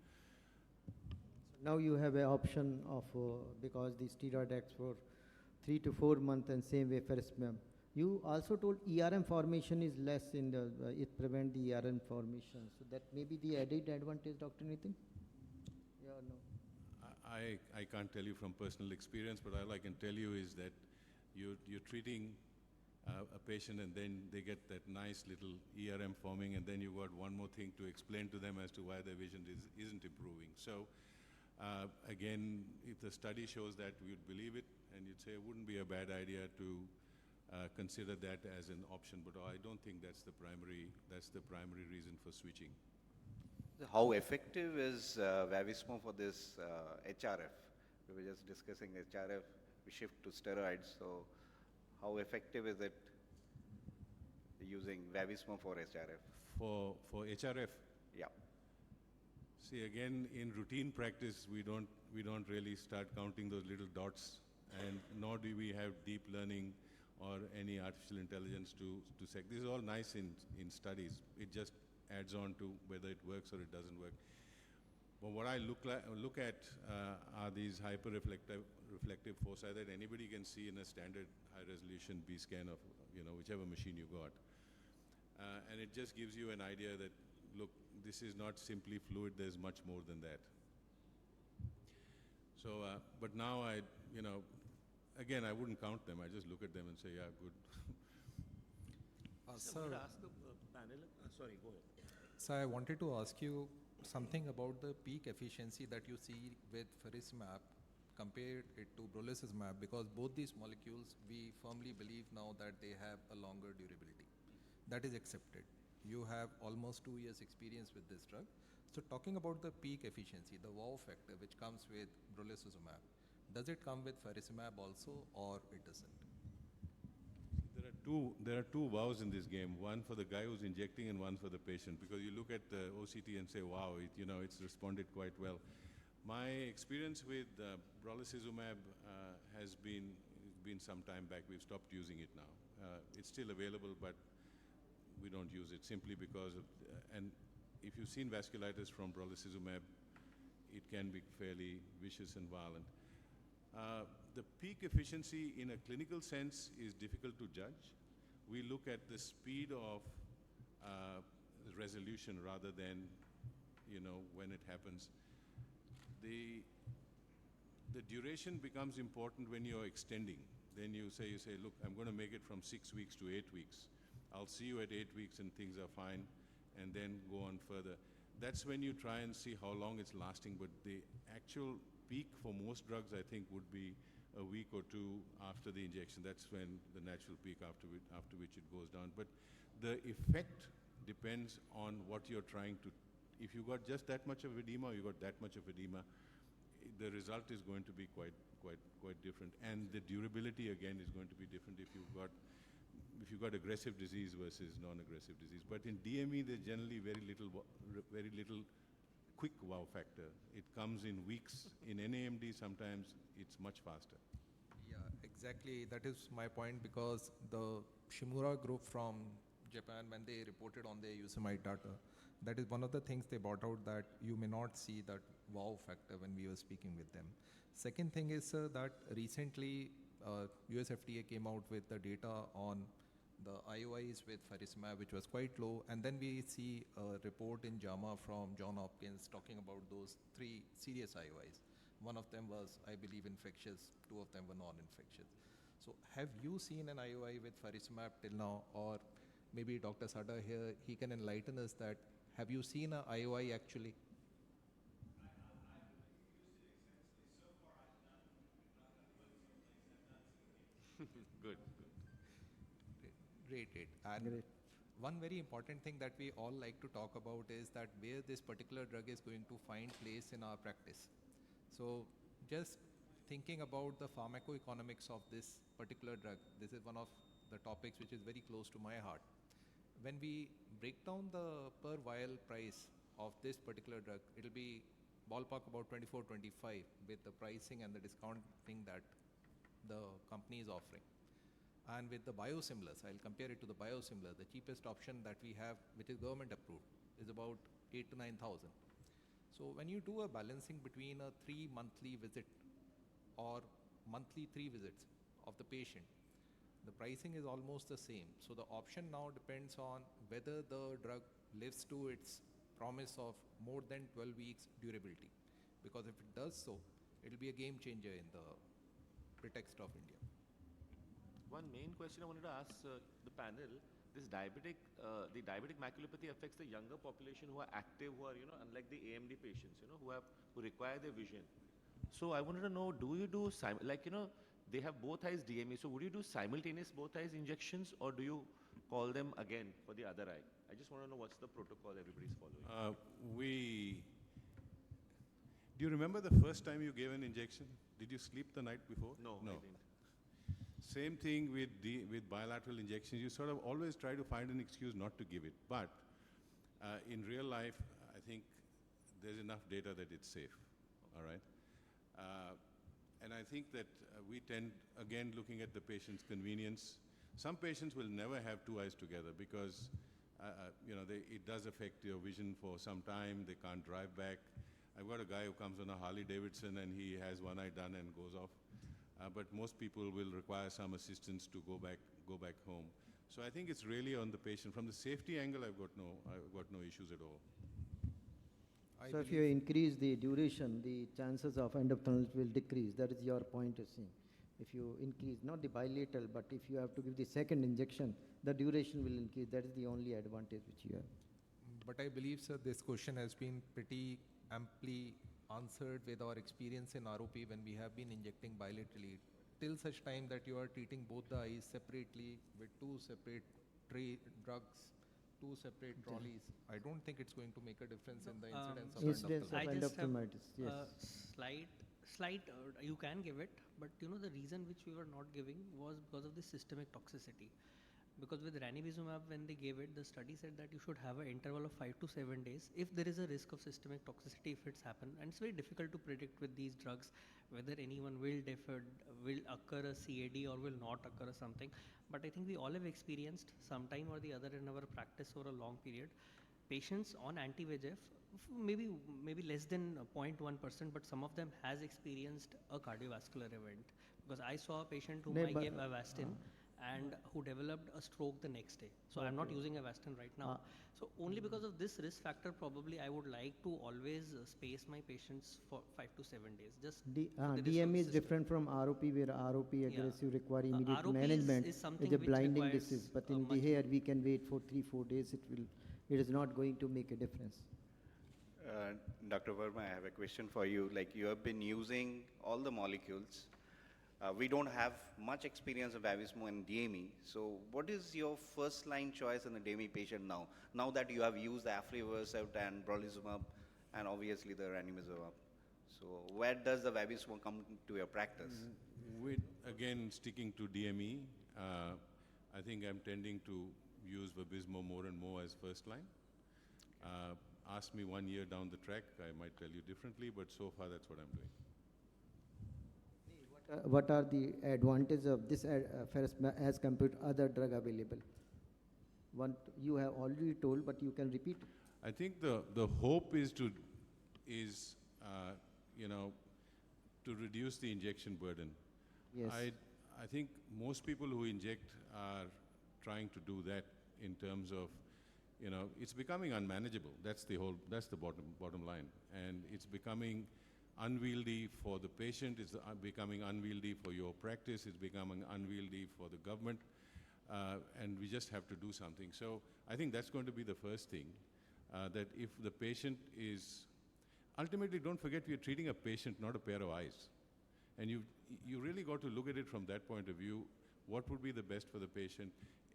So now you have an option of, because the steroid acts for 3 to 4 months, and same way faricimab. You also told ERM formation is less in the, it prevents the ERM formation. So that may be the added advantage, Dr. Nitin? Yeah or no? I can't tell you from personal experience, but all I can tell you is that you're treating a patient and then they get that nice little ERM forming, and then you got one more thing to explain to them as to why their vision isn't improving. So again, if the study shows that, we'd believe it, and you'd say it wouldn't be a bad idea to consider that as an option, but I don't think that's the primary reason for switching. How effective is Vabysmo for this HRF? We were just discussing HRF, we shift to steroids, so how effective is it using Vabysmo for HRF? For HRF? Yeah. See, again, in routine practice, we don't really start counting those little dots, and nor do we have deep learning or any artificial intelligence to check. This is all nice in studies. It just adds on to whether it works or it doesn't work. But what I look at are these hyper-reflective foci that anybody can see in a standard high-resolution B scan of whichever machine you got. And it just gives you an idea that, look, this is not simply fluid, there's much more than that. So, but now again, I wouldn't count them, I just look at them and say, yeah, good. Sir, I would ask the panel, sorry, go ahead. So I wanted to ask you something about the peak efficiency that you see with faricimab, compare it to brolucizumab, because both these molecules, we firmly believe now that they have a longer durability. That is accepted. You have almost 2 years experience with this drug. So talking about the peak efficiency, the wow factor which comes with brolucizumab, does it come with faricimab also, or it doesn't? There are two wows in this game, one for the guy who's injecting and one for the patient, because you look at the OCT and say, wow, it's responded quite well. My experience with brolucizumab has been some time back. We've stopped using it now. It's still available, but we don't use it simply because of, and if you've seen vasculitis from brolucizumab, it can be fairly vicious and violent. The peak efficiency in a clinical sense is difficult to judge. We look at the speed of resolution rather than, when it happens. The duration becomes important when you're extending. Then you say, look, I'm going to make it from 6 weeks to 8 weeks. I'll see you at 8 weeks and things are fine, and then go on further. That's when you try and see how long it's lasting, but the actual peak for most drugs, I think, would be a week or two after the injection. That's when the natural peak after which it goes down. But the effect depends on what you're trying to. If you got just that much of edema, or you got that much of edema, the result is going to be quite different. And the durability again is going to be different if you've got aggressive disease versus non-aggressive disease. But in DME, there's generally very little quick wow factor. It comes in weeks. In NAMD, sometimes it's much faster. Yeah, exactly. That is my point, because the Shimura group from Japan, when they reported on their usamide data, that is one of the things they brought out, that you may not see that wow factor when we were speaking with them. Second thing is that recently US FDA came out with the data on the IOIs with faricimab, which was quite low, and then we see a report in JAMA from John Hopkins talking about those 3 serious IOIs. One of them was, I believe, infectious, 2 of them were non-infectious. So have you seen an IOI with faricimab till now? Or maybe Dr. Sada here, he can enlighten us that, have you seen an IOI actually? Good. Great. And Great. one very important thing that we all like to talk about is that where this particular drug is going to find place in our practice. So just thinking about the pharmacoeconomics of this particular drug, this is one of the topics which is very close to my heart. When we break down the per vial price of this particular drug, it will be ballpark about 24-25 with the pricing and the discounting that the company is offering. And with the biosimilars, I'll compare it to the biosimilar, the cheapest option that we have, which is government approved, is about 8,000 to 9,000. So when you do a balancing between a 3 monthly visit or monthly 3 visits of the patient, the pricing is almost the same. So the option now depends on whether the drug lives to its promise of more than 12 weeks durability. Because if it does so, it will be a game changer in the pretext of India. One main question I wanted to ask the panel: the diabetic maculopathy affects the younger population who are active, who are unlike the AMD patients, who require their vision. So I wanted to know, do you do they have both eyes DME, so would you do simultaneous both eyes injections, or do you call them again for the other eye? I just want to know what's the protocol everybody's following. Do you remember the first time you gave an injection? Did you sleep the night before? No, I didn't. Same thing with bilateral injections. You sort of always try to find an excuse not to give it. But in real life, I think there's enough data that it's safe. All right? And I think that we tend, again, looking at the patient's convenience. Some patients will never have 2 eyes together because, it does affect your vision for some time. They can't drive back. I've got a guy who comes on a Harley Davidson and he has 1 eye done and goes off. But most people will require some assistance to go back home. So I think it's really on the patient. From the safety angle, I've got no issues at all. So if you increase the duration, the chances of end of tunnel will decrease. That is your point you're saying. If you increase, not the bilateral, but if you have to give the second injection, the duration will increase. That is the only advantage which you have. But I believe, sir, this question has been pretty amply answered with our experience in ROP when we have been injecting bilaterally. Till such time that you are treating both the eyes separately with 2 separate drugs, 2 separate trolleys, I don't think it's going to make a difference in the incidence of Incidence of endophthalmitis, yes. Slight, you can give it, but the reason which we were not giving was because of the systemic toxicity. Because with ranibizumab, when they gave it, the study said that you should have an interval of 5 to 7 days if there is a risk of systemic toxicity if it's happened. And it's very difficult to predict with these drugs whether anyone will occur a CAD or will not occur or something. But I think we all have experienced sometime or the other in our practice over a long period. Patients on anti-VEGF maybe less than 0.1%, but some of them has experienced a cardiovascular event. Because I saw a patient whom No, I but- gave Avastin and who developed a stroke the next day. So I'm not using Avastin right now. So only because of this risk factor, probably I would like to always space my patients for 5 to 7 days. Just for the risk of DME the is system. different from ROP, where ROP aggressive require immediate ROP management. is something It's a which blinding requires disease, but a in the much- hair we can wait for 3-4 days. It is not going to make a difference. Dr. Verma, I have a question for you. Like, you have been using all the molecules. We don't have much experience of Vabysmo and DME. So what is your first line choice in the DME patient now? Now that you have used the aflibercept and brolucizumab and obviously the ranibizumab. So where does the Vabysmo come to your practice? With, again, sticking to DME, I think I'm tending to use Vabysmo more and more as first line. Ask me 1 year down the track, I might tell you differently, but so far that's what I'm doing. What are the advantages of this faricimab as compared to other drug available? One you have already told, but you can repeat. I think the hope is to you know, to reduce the injection burden. Yes. I think most people who inject are trying to do that in terms of, you know, it's becoming unmanageable. That's the bottom line. And it's becoming unwieldy for the patient, it's becoming unwieldy for your practice, it's becoming unwieldy for the government, and we just have to do something. So I think that's going to be the first thing, that if the patient is, ultimately don't forget we are treating a patient, not a pair of eyes. And you really got to look at it from that point of view, what would be the best for the patient.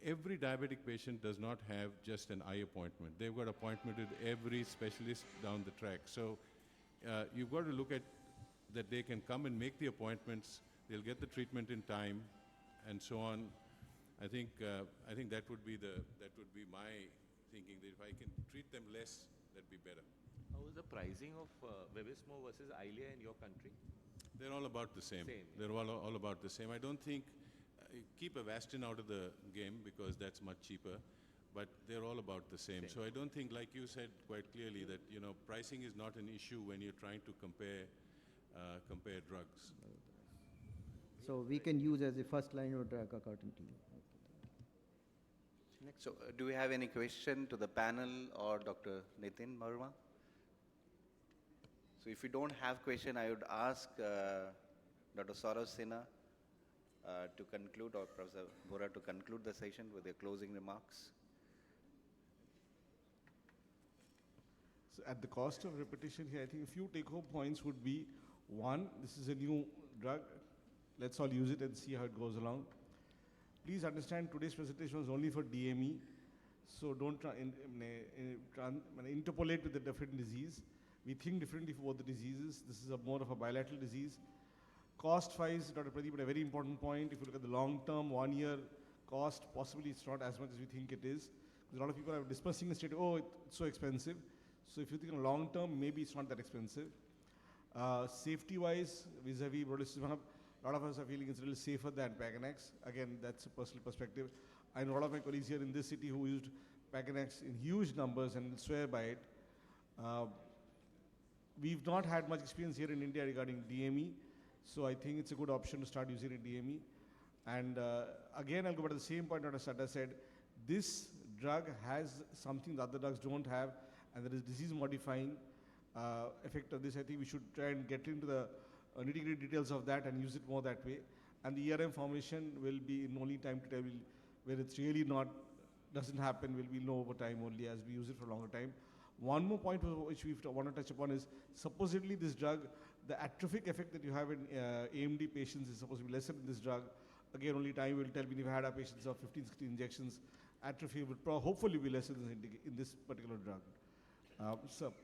Every diabetic patient does not have just an eye appointment. They've got appointment with every specialist down the track. So you've got to look at that they can come and make the appointments, they'll get the treatment in time, and so on. I think that would be my thinking, that if I can treat them less, that'd be better. How is the pricing of Vabysmo versus Eylea in your country? They're all about the same. Same, They're all about the same. I don't think, keep Avastin out of the game because that's much cheaper, but they're all about the same. So I don't think, like you said quite clearly, that, you know, pricing is not an issue when you're trying to compare drugs. So we can use as a first line of drug according to you. So do we have any question to the panel or Dr. Nitin Verma? So if you don't have question, I would ask Dr. Saurav Sinha to conclude, or Professor Bora to conclude the session with their closing remarks. So at the cost of repetition here, I think a few take-home points would be, one, this is a new drug. Let's all use it and see how it goes along. Please understand today's presentation was only for DME, so don't interpolate with the different disease. We think differently for both the diseases. This is more of a bilateral disease. Cost-wise, Dr. Pradeep had a very important point. If you look at the long-term, 1 year cost, possibly it's not as much as we think it is. Because a lot of people are dispersing the state, oh, it's so expensive. So if you think long-term, maybe it's not that expensive. Safety-wise, vis-a-vis brolucizumab, a lot of us are feeling it's a little safer than Paganex. Again, that's a personal perspective. I know a lot of my colleagues here in this city who used Paganex in huge numbers and swear by it. We've not had much experience here in India regarding DME, so I think it's a good option to start using in DME. And again, I'll go back to the same point Dr. Sada said. This drug has something the other drugs don't have, and there is disease-modifying effect of this. I think we should try and get into the nitty-gritty details of that and use it more that way. And the ERM formulation will be in only time to tell, where it's really not, doesn't happen, will be know over time only as we use it for a longer time. One more point which we want to touch upon is, supposedly this drug, the atrophic effect that you have in AMD patients is supposed to be lesser in this drug. Again, only time will tell. When you've had our patients of 15, 16 injections, atrophy will hopefully be lesser in this particular drug.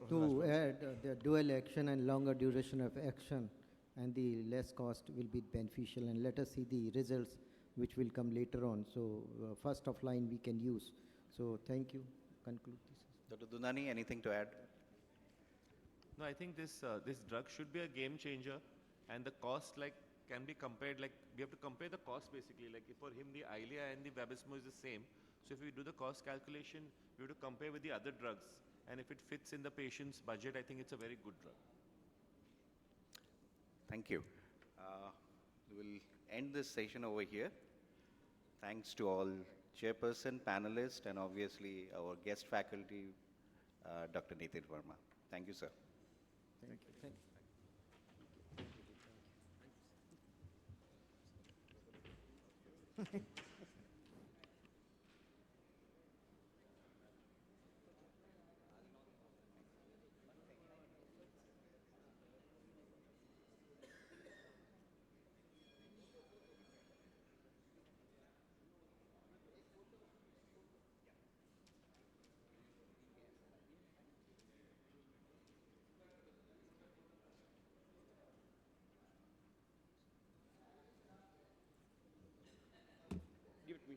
To add, the dual action and longer duration of action and the less cost will be beneficial, and let us see the results which will come later on. So first of line we can use. So thank you. Conclude this. Dr. Dundani, anything to add? No, I think this drug should be a game changer, and the cost can be compared. Like, we have to compare the cost basically. Like, for him the Eylea and the Vabysmo is the same. So if we do the cost calculation, we have to compare with the other drugs. and if it fits in the patient's budget, I think it's a very good drug. Thank you. We will end this session over here. Thanks to all chairperson, panelists, and obviously our guest faculty, Dr. Nitin Verma. Thank you, sir. Thank you. Thank you. Give it to me.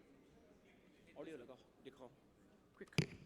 Audio लगाओ, दिखाओ. Quick.